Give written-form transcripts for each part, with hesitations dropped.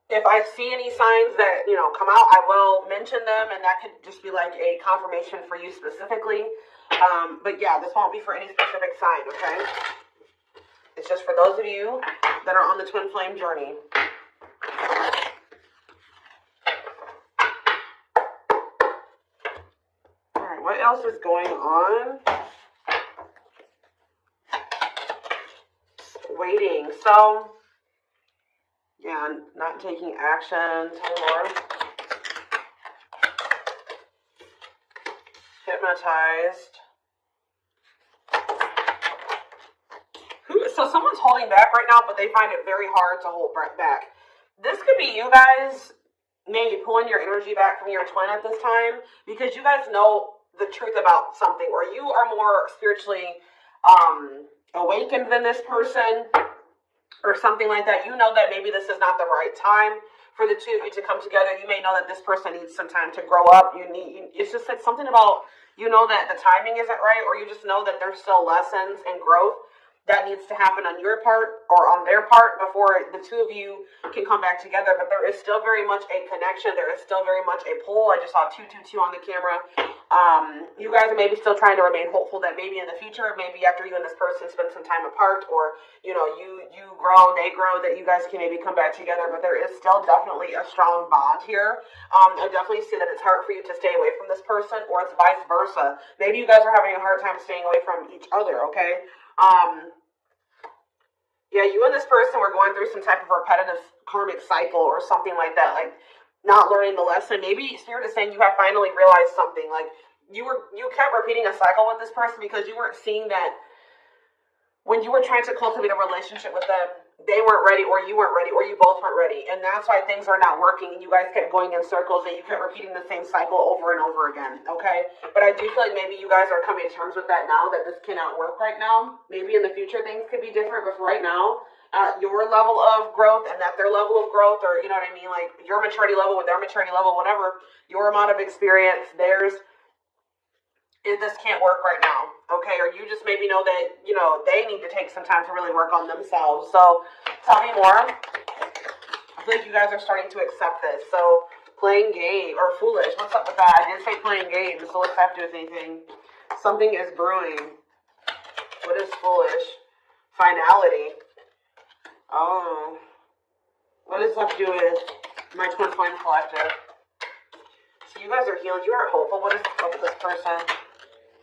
If I see any signs that, come out, I will mention them, and that could just be like a confirmation for you specifically. But yeah, this won't be for any specific sign, okay? It's just for those of you that are on the twin flame journey. All right, what else is going on? Waiting. So, yeah, not taking action anymore. Hypnotized. So someone's holding back right now, but they find it very hard to hold back. This could be you guys maybe pulling your energy back from your twin at this time because you guys know the truth about something, or you are more spiritually awakened than this person or something like that. You know that maybe this is not the right time for the two of you to come together. You may know that this person needs some time to grow up. It's just like something about, that the timing isn't right, or you just know that there's still lessons and growth that needs to happen on your part or on their part before the two of you can come back together. But there is still very much a connection. There is still very much a pull. I just saw 222 on the camera. You guys are maybe still trying to remain hopeful that maybe in the future, maybe after you and this person spend some time apart, or you grow, they grow, that you guys can maybe come back together. But there is still definitely a strong bond here. I definitely see that it's hard for you to stay away from this person, or it's vice versa. Maybe you guys are having a hard time staying away from each other, okay? Yeah, you and this person were going through some type of repetitive karmic cycle or something like that, like not learning the lesson. Maybe Spirit is saying you have finally realized something. Like you kept repeating a cycle with this person because you weren't seeing that when you were trying to cultivate a relationship with them, they weren't ready, or you weren't ready, or you both weren't ready. And that's why things are not working, and you guys kept going in circles, and you kept repeating the same cycle over and over again, okay? But I do feel like maybe you guys are coming to terms with that now, that this cannot work right now. Maybe in the future things could be different, but for right now, your level of growth and at their level of growth, or, you know what I mean, like your maturity level with their maturity level, whatever, your amount of experience, this can't work right now, okay? Or you just maybe know that, they need to take some time to really work on themselves. So tell me more. I feel like you guys are starting to accept this. So playing game, or foolish, what's up with that? I didn't say playing games, so what's that have to do with anything? Something is brewing. What is foolish? Finality. Oh. What does that have to do with my twin flame collective? So you guys are healed. You are hopeful. What is up with this person?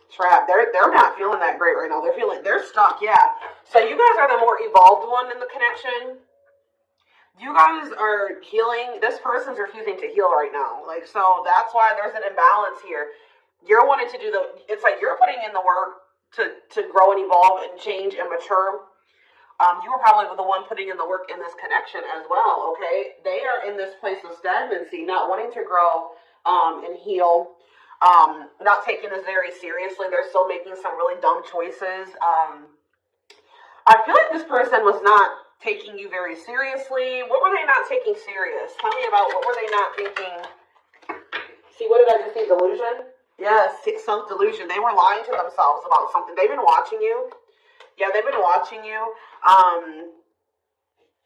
Trap. They're not feeling that great right now. They're stuck, yeah. So you guys are the more evolved one in the connection. You guys are healing. This person's refusing to heal right now. Like, so that's why there's an imbalance here. You're wanting to do it's like you're putting in the work to grow and evolve and change and mature. You were probably the one putting in the work in this connection as well, okay? They are in this place of stagnancy, not wanting to grow and heal. Not taking this very seriously. They're still making some really dumb choices. I feel like this person was not taking you very seriously. What were they not taking serious? Tell me about what were they not thinking? See, what did I just see? Delusion? Yes, self-delusion. They were lying to themselves about something. They've been watching you. Yeah, they've been watching you.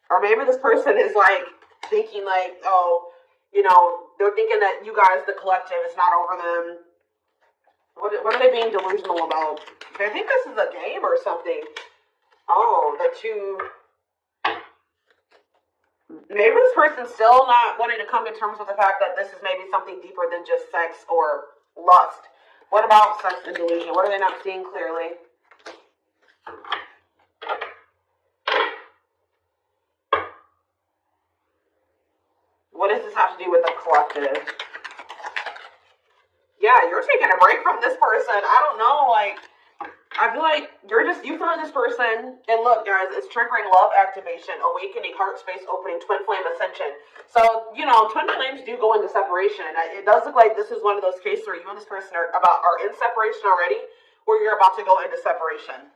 Or maybe this person is like thinking like, oh, they're thinking that you guys, the collective, is not over them. What are they being delusional about? I think this is a game or something. Oh, maybe this person's still not wanting to come to terms with the fact that this is maybe something deeper than just sex or lust. What about sex and delusion? What are they not seeing clearly? What does this have to do with the collective? Yeah, you're taking a break from this person. I don't know, like, I feel like you feel this person, and look, guys, it's triggering love activation, awakening, heart space opening, twin flame ascension. So, twin flames do go into separation. It does look like this is one of those cases where you and this person are in separation already, or you're about to go into separation.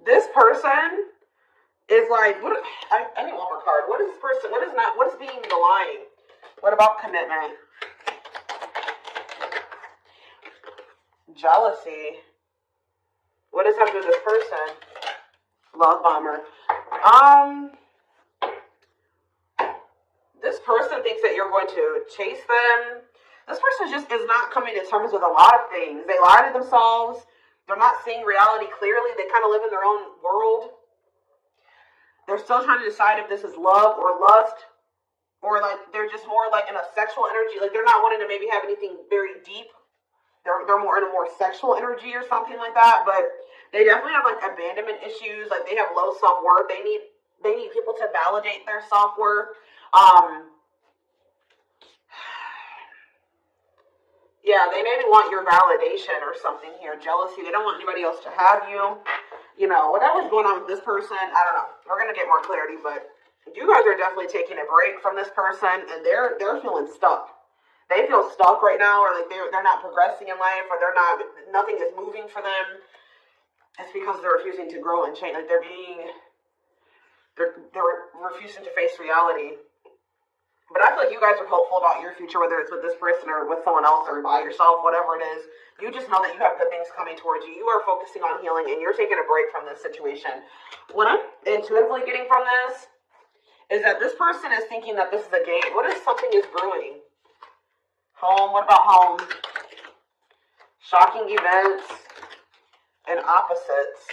This person is like, I need one more card. What is this person, what is being the lying? What about commitment? Jealousy. What does that have to do with this person? Love bomber. This person thinks that you're going to chase them. This person just is not coming to terms with a lot of things. They lie to themselves. They're not seeing reality clearly. They kind of live in their own world. They're still trying to decide if this is love or lust, or like they're just more like in a sexual energy. Like they're not wanting to maybe have anything very deep. They're more in a more sexual energy or something like that. But they definitely have like abandonment issues. Like they have low self-worth. They need people to validate their self-worth. Yeah, they maybe want your validation or something here. Jealousy. They don't want anybody else to have you. You know, whatever's going on with this person, I don't know. We're going to get more clarity, but you guys are definitely taking a break from this person, and they're feeling stuck. They feel stuck right now, or like they're not progressing in life, or nothing is moving for them. It's because they're refusing to grow and change. Like they're refusing to face reality. But I feel like you guys are hopeful about your future, whether it's with this person or with someone else or by yourself, whatever it is. You just know that you have good things coming towards you. You are focusing on healing, and you're taking a break from this situation. What I'm intuitively getting from this is that this person is thinking that this is a game. What if something is brewing? Home. What about home? Shocking events and opposites.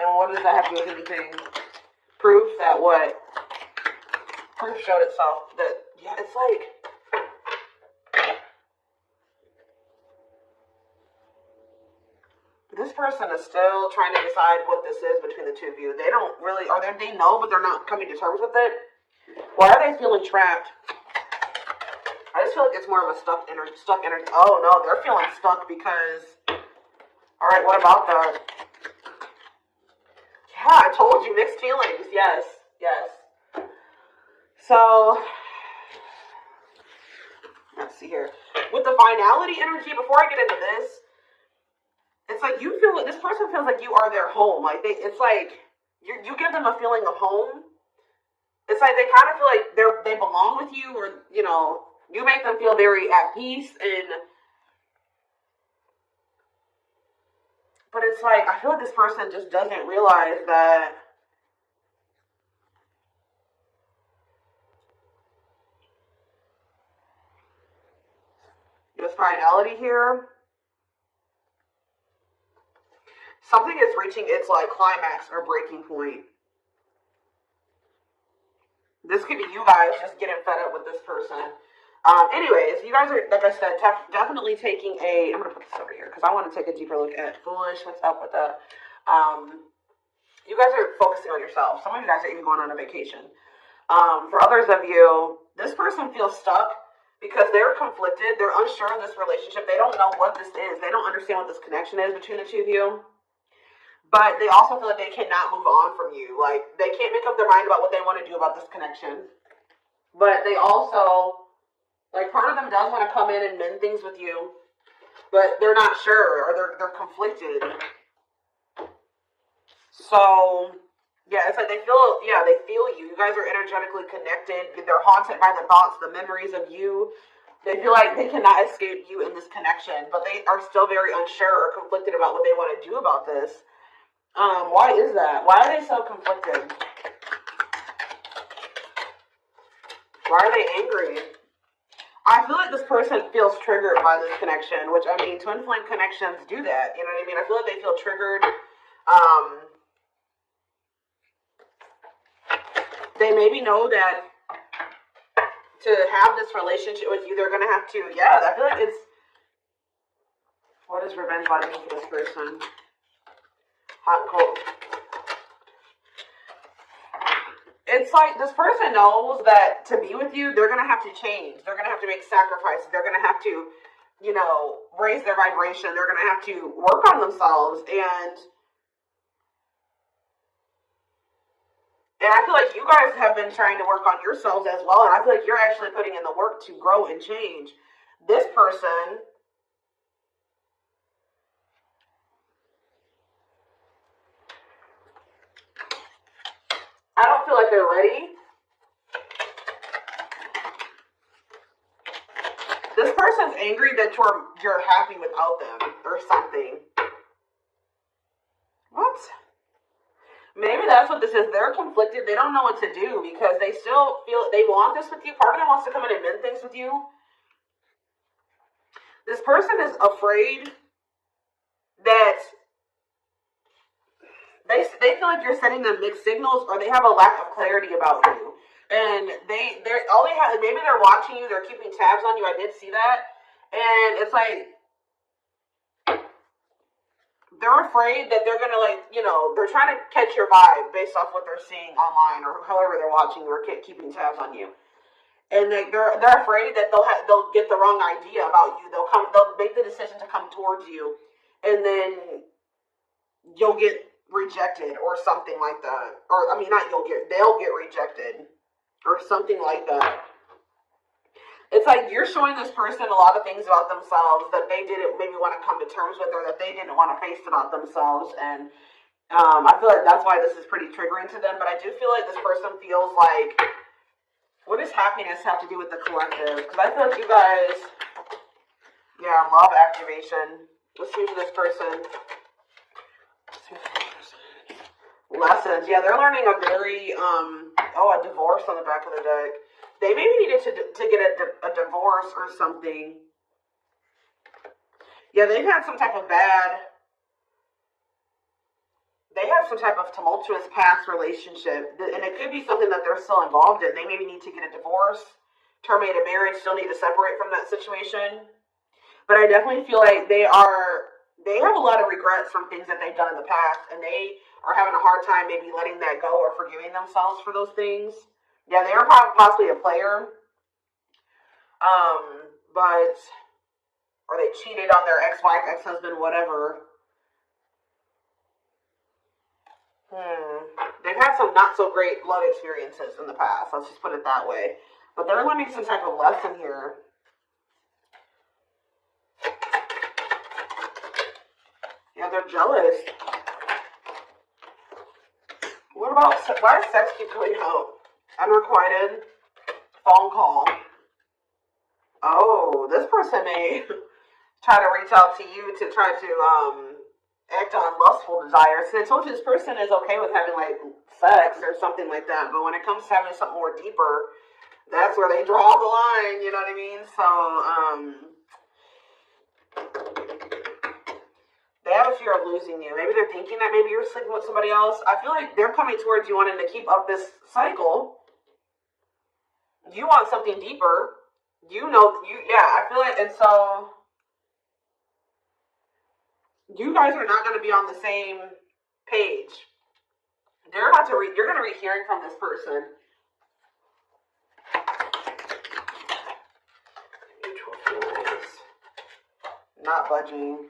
And what does that have to do with anything? Proof that what? Proof showed itself that, yeah, it's like, this person is still trying to decide what this is between the two of you. They don't really, they know, but they're not coming to terms with it. Why are they feeling trapped? I just feel like it's more of a stuck energy. Oh no, they're feeling stuck because, all right, what about that? Yeah, I told you, mixed feelings. Yes. So, let's see here. With the finality energy, before I get into this, it's like you feel like this person feels like you are their home. Like it's like you give them a feeling of home. It's like they kind of feel like they belong with you, or you know, you make them feel very at peace. But it's like I feel like this person just doesn't realize that. This finality here, something is reaching its like climax or breaking point. This could be you guys just getting fed up with this person. Anyways, you guys are, like I said, definitely taking I'm going to put this over here because I want to take a deeper look at foolish. What's up with that? You guys are focusing on yourself. Some of you guys are even going on a vacation. For others of you, this person feels stuck because they're conflicted. They're unsure in this relationship. They don't know what this is. They don't understand what this connection is between the two of you. But they also feel like they cannot move on from you. Like, they can't make up their mind about what they want to do about this connection. But they also, like, part of them does want to come in and mend things with you. But they're not sure, or they're conflicted. So, yeah, it's like they feel you. You guys are energetically connected. They're haunted by the thoughts, the memories of you. They feel like they cannot escape you in this connection, but they are still very unsure or conflicted about what they want to do about this. Why is that? Why are they so conflicted? Why are they angry? I feel like this person feels triggered by this connection, which, I mean, twin flame connections do that. You know what I mean? I feel like they feel triggered. They maybe know that to have this relationship with you, they're going to have to, I feel like it's, what is revenge like for this person? Hot and cold. It's like this person knows that to be with you, they're going to have to change. They're going to have to make sacrifices. They're going to have to, you know, raise their vibration. They're going to have to work on themselves. And I feel like you guys have been trying to work on yourselves as well. And I feel like you're actually putting in the work to grow and change. This person, I don't feel like they're ready. This person's angry that you're happy without them or something. What? Maybe that's what this is. They're conflicted. They don't know what to do because they still feel they want this with you. Part of them wants to come in and mend things with you. This person is afraid that they feel like you're sending them mixed signals, or they have a lack of clarity about you. And they're all they have, maybe they're watching you, they're keeping tabs on you. I did see that. And it's like they're afraid that they're gonna, like, you know, they're trying to catch your vibe based off what they're seeing online or however they're watching you or keeping tabs on you. And they're afraid that they'll get the wrong idea about you. They'll make the decision to come towards you, and then you'll get rejected or something like that. Or I mean, they'll get rejected or something like that. It's like you're showing this person a lot of things about themselves that they didn't maybe want to come to terms with, or that they didn't want to face about themselves. And I feel like that's why this is pretty triggering to them. But I do feel like this person feels like, what does happiness have to do with the collective? Because I feel like you guys, yeah, love activation. Let's see for this person. Lessons. Yeah, they're learning a very, a divorce on the back of the deck. They maybe needed to get a divorce or something. Yeah, they've had some type of tumultuous past relationship. And it could be something that they're still involved in. They maybe need to get a divorce, terminate a marriage, still need to separate from that situation. But I definitely feel like they have a lot of regrets from things that they've done in the past, and they are having a hard time maybe letting that go or forgiving themselves for those things. Yeah, they are possibly a player. Or they cheated on their ex-wife, ex-husband, whatever. They've had some not so great love experiences in the past. Let's just put it that way. But they're learning some type of lesson here. Yeah, they're jealous. Why does sex keep coming out? Unrequited phone call. Oh, this person may try to reach out to you to try to act on lustful desires. So I told you this person is okay with having like sex or something like that, but when it comes to having something more deeper, that's where they draw the line. You know what I mean? So they have a fear of losing you. Maybe they're thinking that maybe you're sleeping with somebody else. I feel like they're coming towards you wanting to keep up this cycle. You want something deeper. I feel like, and so you guys are not going to be on the same page. You're going to be hearing from this person. Mutual feelings. Not budging.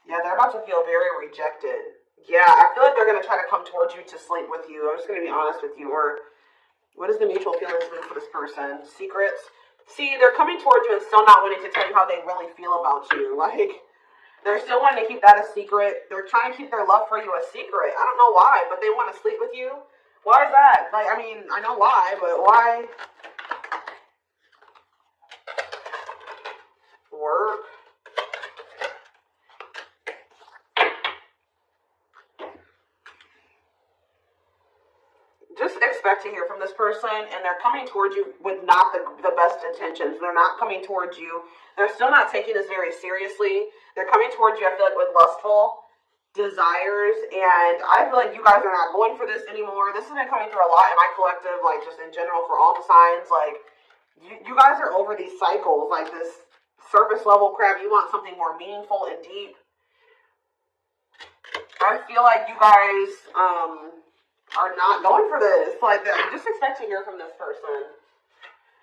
Yeah, they're about to feel very rejected. Yeah, I feel like they're going to try to come towards you to sleep with you. I'm just going to be honest with you. Or what is the mutual feelings mean for this person? Secrets? See, they're coming towards you and still not wanting to tell you how they really feel about you. Like, they're still wanting to keep that a secret. They're trying to keep their love for you a secret. I don't know why, but they want to sleep with you. Why is that? Like, I mean, I know why, but why? Work. Just expect to hear from this person, and they're coming towards you with not the best intentions. They're not coming towards you. They're still not taking this very seriously. They're coming towards you, I feel like, with lustful desires, and I feel like you guys are not going for this anymore. This has been coming through a lot in my collective, like, just in general for all the signs. Like, you guys are over these cycles, like this surface level crap. You want something more meaningful and deep. I feel like you guys, are not going for this. Like, just expect to hear from this person.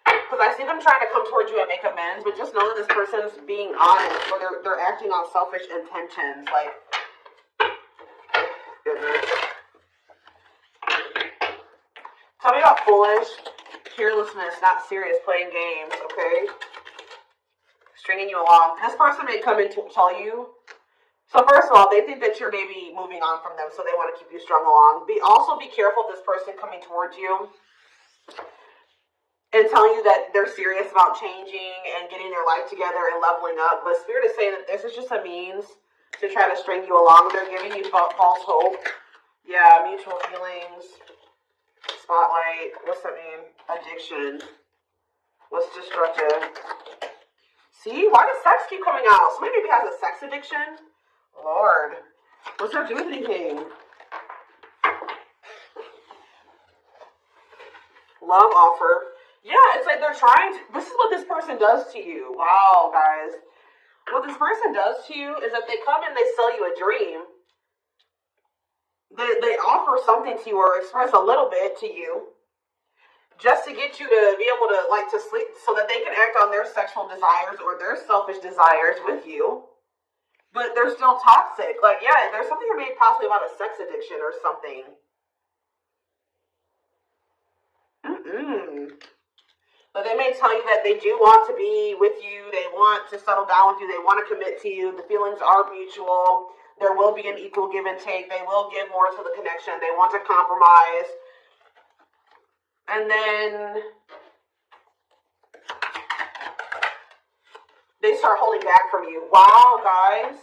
Because I see them trying to come towards you and make amends, but just know that this person's being honest, or they're acting on selfish intentions. Like, goodness. Tell me about foolish, carelessness, not serious, playing games, okay? Stringing you along. This person may come in to tell you. So first of all, they think that you're maybe moving on from them, so they want to keep you strung along. Also be careful of this person coming towards you and telling you that they're serious about changing and getting their life together and leveling up. But Spirit is saying that this is just a means to try to string you along. They're giving you false hope. Yeah, mutual feelings. Spotlight. What's that mean? Addiction. What's destructive? See? Why does sex keep coming out? Somebody maybe has a sex addiction? Lord. What's that do with anything? Love offer. Yeah, it's like they're trying to... This is what this person does to you. Wow, guys. What this person does to you is that they come and they sell you a dream. They offer something to you or express a little bit to you just to get you to be able to, like, to sleep so that they can act on their sexual desires or their selfish desires with you. But they're still toxic. Like, yeah, there's something maybe possibly about a sex addiction or something. But they may tell you that they do want to be with you. They want to settle down with you. They want to commit to you. The feelings are mutual. There will be an equal give and take. They will give more to the connection. They want to compromise. And then they start holding back from you. Wow, guys.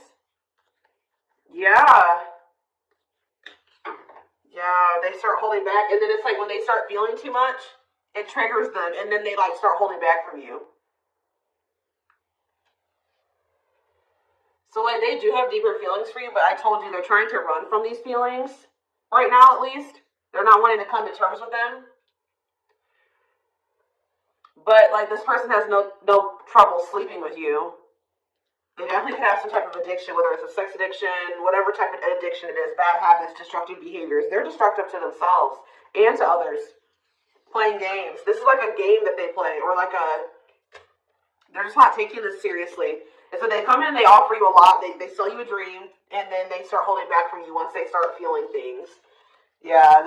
Yeah. Yeah, they start holding back. And then it's like when they start feeling too much, it triggers them. And then they like start holding back from you. So, like, they do have deeper feelings for you, but I told you they're trying to run from these feelings. Right now, at least. They're not wanting to come to terms with them. But, like, this person has no trouble sleeping with you. They definitely could have some type of addiction, whether it's a sex addiction, whatever type of addiction it is, bad habits, destructive behaviors. They're destructive to themselves and to others. Playing games. This is like a game that they play, or like they're just not taking this seriously. And so they come in, they offer you a lot, they sell you a dream, and then they start holding back from you once they start feeling things. Yeah,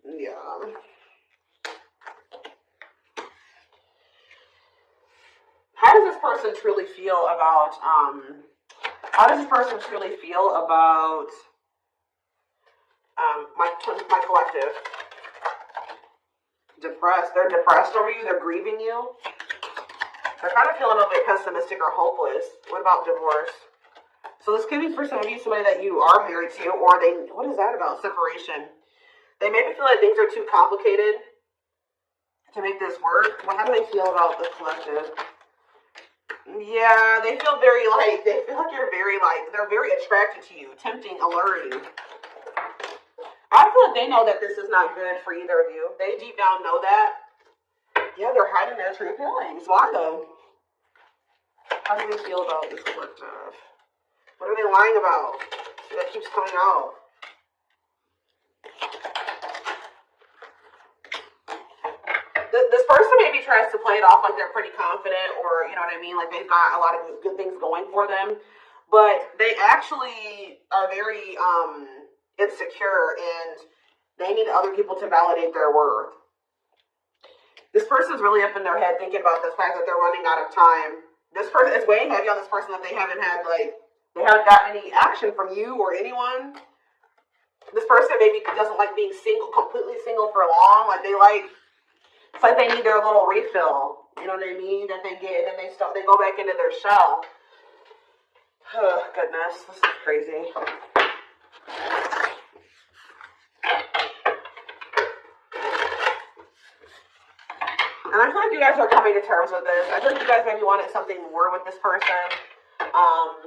yeah. How does this person truly feel about, my collective? Depressed. They're depressed over you, they're grieving you. They're kind of feeling a little bit pessimistic or hopeless. What about divorce? So this could be for some of you somebody that you are married to, or what is that about? Separation. They maybe feel like things are too complicated to make this work. Well, how do they feel about the collective? Yeah, they feel like you're they're very attracted to you, tempting, alluring. I feel like they know that this is not good for either of you. They deep down know that. Yeah, they're hiding their true feelings. Why though? How do they feel about this collective? What are they lying about that keeps coming out? This person maybe tries to play it off like they're pretty confident, or you know what I mean, like they've got a lot of good things going for them, but they actually are very insecure, and they need other people to validate their worth. This person's really up in their head thinking about the fact that they're running out of time. This person is weighing heavy on this person that they haven't gotten any action from you or anyone. This person maybe doesn't like being single, completely single for long. It's like they need their little refill. You know what I mean? That they get, and then they go back into their shell. Oh, goodness. This is crazy. And I feel like you guys are coming to terms with this. I feel like you guys maybe wanted something more with this person.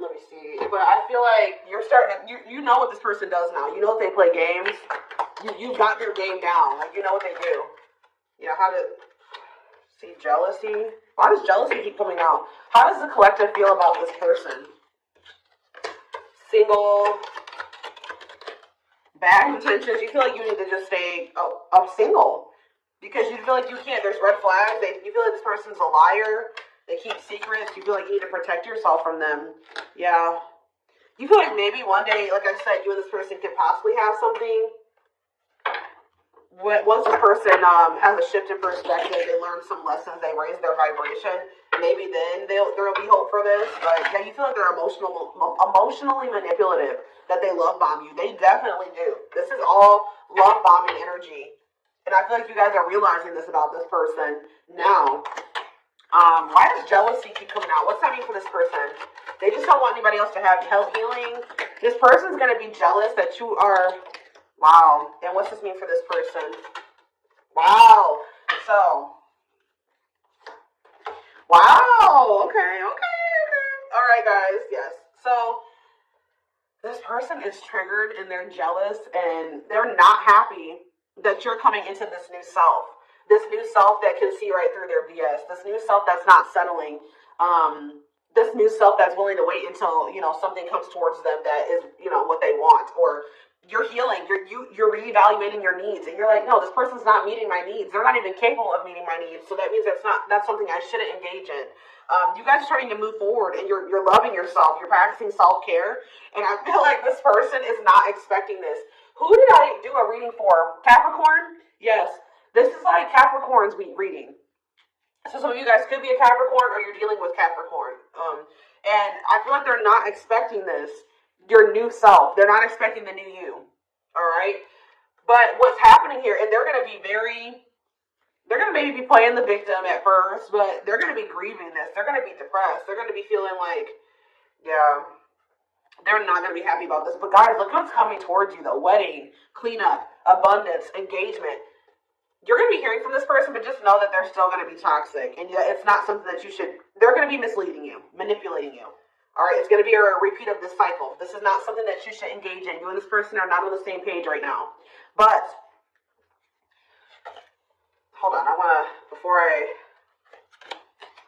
Let me see. But I feel like you're starting to, you know what this person does now. You know if they play games. You've got their game down. Like, you know what they do. Yeah, see jealousy? Why does jealousy keep coming out? How does the collective feel about this person? Single, bad intentions. You feel like you need to just stay single. Because you feel like you can't, there's red flags. You feel like this person's a liar. They keep secrets. You feel like you need to protect yourself from them. Yeah. You feel like maybe one day, like I said, you and this person could possibly have something. Once a person has a shift in perspective, they learn some lessons, they raise their vibration, maybe then there'll be hope for this. But yeah, you feel like they're emotionally manipulative, that they love bomb you. They definitely do. This is all love bombing energy. And I feel like you guys are realizing this about this person now. Why does jealousy keep coming out? What's that mean for this person? They just don't want anybody else to have help healing. This person's going to be jealous that you are, wow. And what's this mean for this person? Wow. So, wow. Okay. All right, guys. Yes. So, this person is triggered and they're jealous and they're not happy that you're coming into this new self. This new self that can see right through their BS. This new self that's not settling. This new self that's willing to wait until, something comes towards them that is, what they want. Or you're healing. You're reevaluating your needs. And you're like, no, this person's not meeting my needs. They're not even capable of meeting my needs. So that means that's something I shouldn't engage in. You guys are starting to move forward and you're loving yourself. You're practicing self-care. And I feel like this person is not expecting this. Who did I do a reading for? Capricorn? Yes. This is like Capricorn's reading. So some of you guys could be a Capricorn or you're dealing with Capricorn. And I feel like they're not expecting this. Your new self. They're not expecting the new you. All right? But what's happening here, and they're going to be they're going to maybe be playing the victim at first, but they're going to be grieving this. They're going to be depressed. They're going to be feeling like, yeah, they're not going to be happy about this. But guys, look what's coming towards you, though. Wedding, cleanup, abundance, engagement. You're going to be hearing from this person, but just know that they're still going to be toxic. And it's not something that they're going to be misleading you, manipulating you. All right, it's going to be a repeat of this cycle. This is not something that you should engage in. You and this person are not on the same page right now. But, hold on,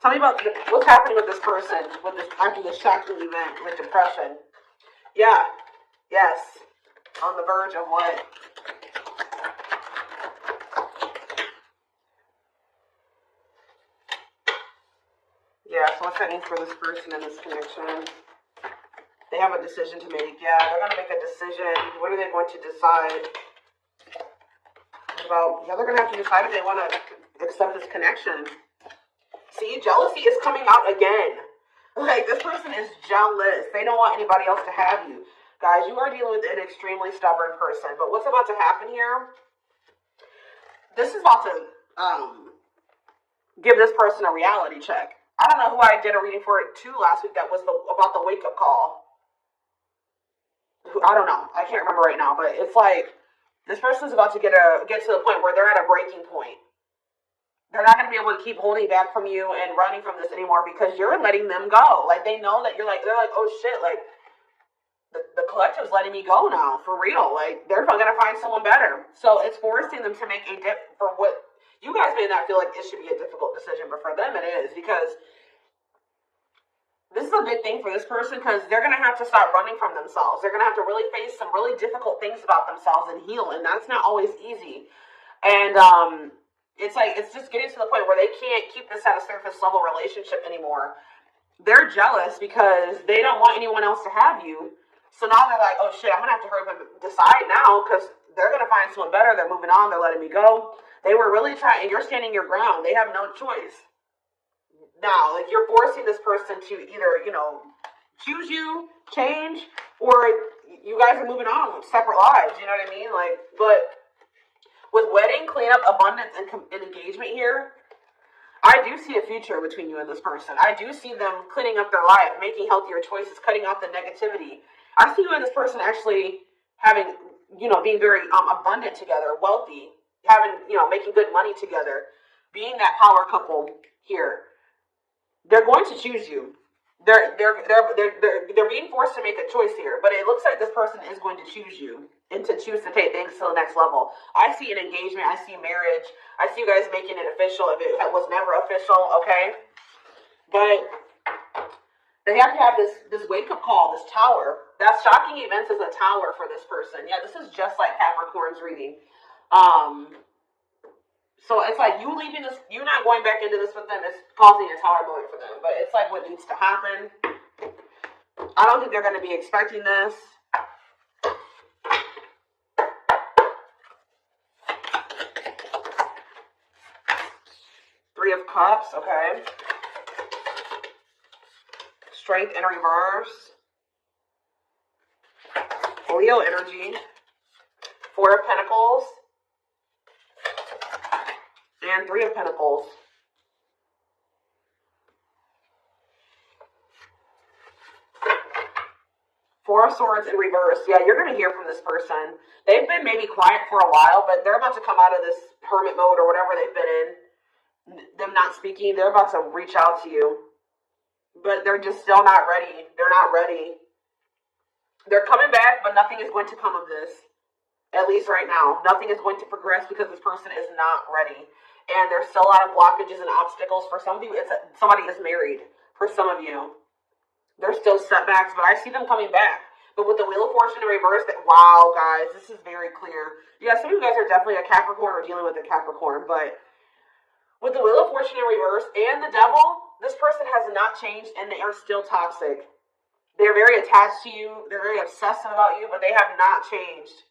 tell me about what's happening with this person after this shocking event with depression. Yeah, yes, on the verge of what? Yeah, so what's that mean for this person in this connection? They have a decision to make. Yeah, they're going to make a decision. What are they going to decide about? Yeah, they're going to have to decide if they want to accept this connection. See, jealousy is coming out again. Like, this person is jealous. They don't want anybody else to have you. Guys, you are dealing with an extremely stubborn person. But what's about to happen here? This is about to give this person a reality check. I don't know who I did a reading for it too last week that was about the wake-up call. I don't know. I can't remember right now. But it's like this person's about to get to the point where they're at a breaking point. They're not going to be able to keep holding back from you and running from this anymore because you're letting them go. Like, they know that they're like, oh shit, like, the collective's letting me go now, for real. Like, they're going to find someone better. So it's forcing them to make a dip for what you guys may not feel like it should be a difficult decision, but for them it is, because this is a big thing for this person because they're going to have to stop running from themselves. They're going to have to really face some really difficult things about themselves and heal, and that's not always easy. And it's just getting to the point where they can't keep this at a surface level relationship anymore. They're jealous because they don't want anyone else to have you. So now they're like, oh shit, I'm going to have to hurry up and decide now because they're going to find someone better. They're moving on. They're letting me go. They were really trying, and you're standing your ground. They have no choice. Now, like, you're forcing this person to either, choose you, change, or you guys are moving on with separate lives. You know what I mean? Like, but with wedding, cleanup, abundance, and engagement here, I do see a future between you and this person. I do see them cleaning up their life, making healthier choices, cutting out the negativity. I see you and this person actually having, being very abundant together, wealthy, making good money together, being that power couple here. They're going to choose you. They're being forced to make a choice here, but it looks like this person is going to choose you and to choose to take things to the next level. I see an engagement. I see marriage. I see you guys making it official if it was never official, okay? But they have to have this wake-up call, this tower. That shocking events is a tower for this person. Yeah, this is just like Capricorn's reading. So it's like you leaving this, you not going back into this with them is causing a tower moment for them. But it's like what needs to happen. I don't think they're going to be expecting this. Three of Cups, okay. Strength in reverse. Leo energy. Four of Pentacles. And Three of Pentacles. Four of Swords in reverse. Yeah, you're going to hear from this person. They've been maybe quiet for a while, but they're about to come out of this hermit mode or whatever they've been in. Them not speaking, they're about to reach out to you. But they're just still not ready. They're not ready. They're coming back, but nothing is going to come of this. At least right now. Nothing is going to progress because this person is not ready. And there's still a lot of blockages and obstacles. For some of you, somebody is married. For some of you, there's still setbacks, but I see them coming back. But with the Wheel of Fortune in reverse, wow, guys, this is very clear. Yeah, some of you guys are definitely a Capricorn or dealing with a Capricorn, but with the Wheel of Fortune in reverse and the Devil, this person has not changed and they are still toxic. They're very attached to you. They're very obsessive about you, but they have not changed.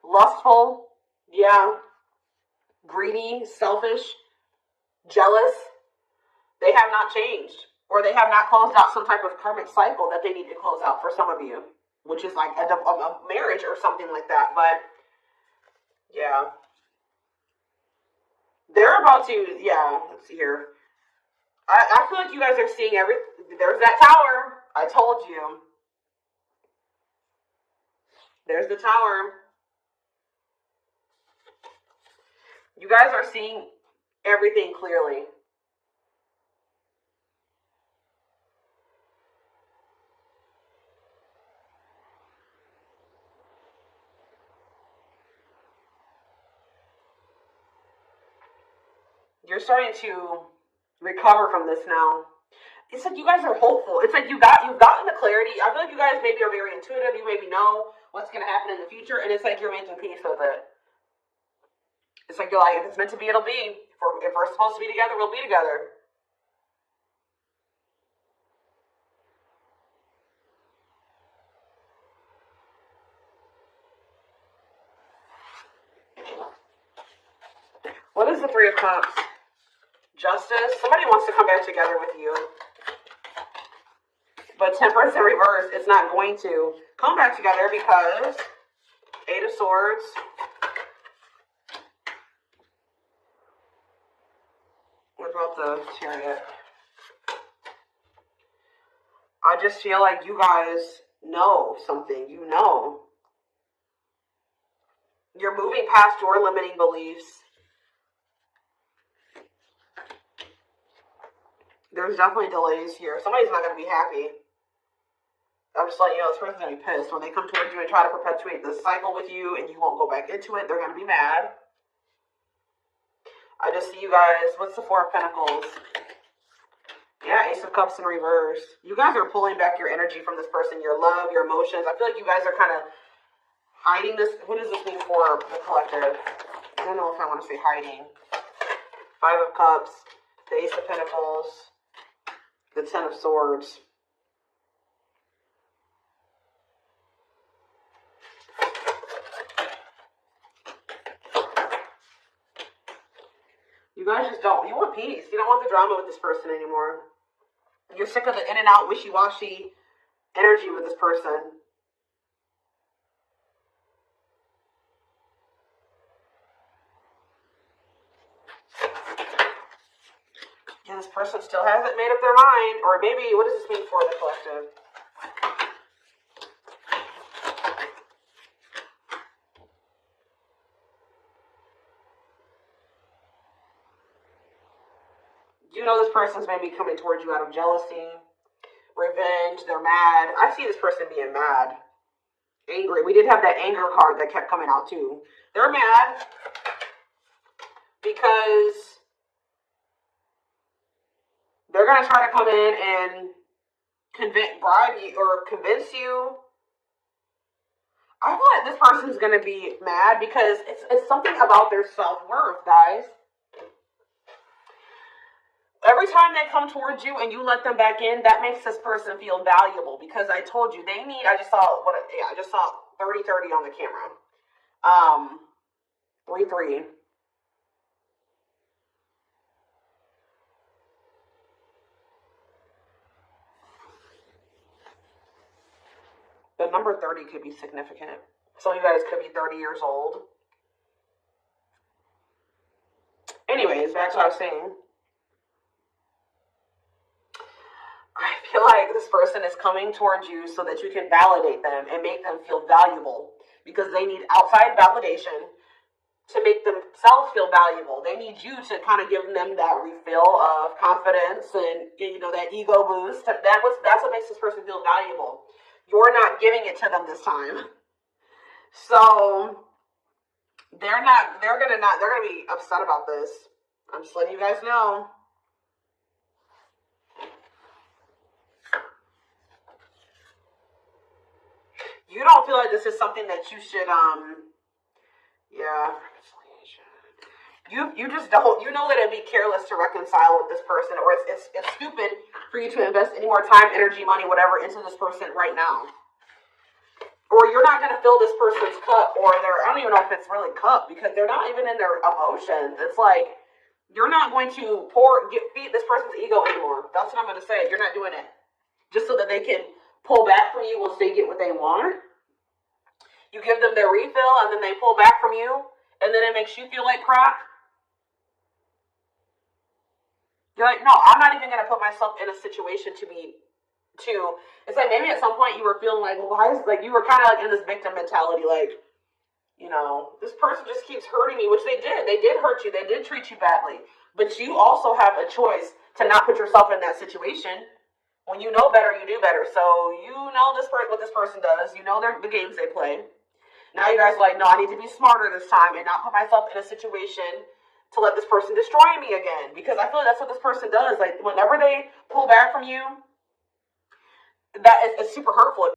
Lustful, yeah. Greedy, selfish, jealous. They have not changed. Or they have not closed out some type of karmic cycle that they need to close out for some of you. Which is like a marriage or something like that. But, yeah. They're about to, yeah, let's see here. I feel like you guys are seeing everything. There's that tower. I told you. There's the tower. You guys are seeing everything clearly. You're starting to recover from this now. It's like you guys are hopeful. It's like you've gotten the clarity. I feel like you guys maybe are very intuitive. You maybe know what's going to happen in the future, and it's like you're making peace with it. It's like you're like, if it's meant to be, it'll be. If we're supposed to be together, we'll be together. What is the Three of Cups? Justice. Somebody wants to come back together with you. But Temperance in reverse, it's not going to come back together because Eight of Swords. What about the Chariot? I just feel like you guys know something. You know. You're moving past your limiting beliefs. There's definitely delays here. Somebody's not going to be happy. I'm just letting you know this person's going to be pissed. When they come towards you and try to perpetuate this cycle with you and you won't go back into it, they're going to be mad. I just see you guys. What's the Four of Pentacles? Yeah, Ace of Cups in reverse. You guys are pulling back your energy from this person, your love, your emotions. I feel like you guys are kind of hiding this. What does this mean for the collective? I don't know if I want to say hiding. Five of Cups, the Ace of Pentacles, the Ten of Swords. You guys just don't. You want peace. You don't want the drama with this person anymore. You're sick of the in and out wishy-washy energy with this person. Yeah, this person still hasn't made up their mind. Or maybe, what does this mean for the collective? You know this person's maybe coming towards you out of jealousy, revenge, they're mad. I see this person being mad, angry. We did have that anger card that kept coming out too. They're mad because they're going to try to come in and bribe you or convince you. I feel like this person's going to be mad because it's something about their self-worth, guys. Every time they come towards you and you let them back in, that makes this person feel valuable because I told you they need, I just saw 30-30 on the camera. 3-3. The number 30 could be significant. Some of you guys could be 30 years old. Anyways, back to what I was saying. I feel like this this person is coming towards you so that you can validate them and make them feel valuable, because they need outside validation to make themselves feel valuable. They need you to kind of give them that refill of confidence and, you know, that ego boost. That's what makes this person feel valuable. You're not giving it to them this time. So they're gonna be upset about this. I'm just letting you guys know. You don't feel like this is something that you should, yeah. You just don't. You know that it'd be careless to reconcile with this person, or it's stupid for you to invest any more time, energy, money, whatever, into this person right now. Or you're not going to fill this person's cup, or I don't even know if it's really cup, because they're not even in their emotions. It's like, you're not going to feed this person's ego anymore. That's what I'm going to say. You're not doing it just so that they can pull back from you once they get what they want. You give them their refill, and then they pull back from you, and then it makes you feel like crap. You're like, no, I'm not even going to put myself in a situation it's like maybe at some point you were feeling like, why is, like, you were kind of like in this victim mentality, like, you know, this person just keeps hurting me, which they did. They did hurt you. They did treat you badly. But you also have a choice to not put yourself in that situation. When you know better, you do better. So you know what this person does. You know the games they play. Now you guys are like, no, I need to be smarter this time and not put myself in a situation to let this person destroy me again. Because I feel like that's what this person does. Like, whenever they pull back from you, that is super hurtful.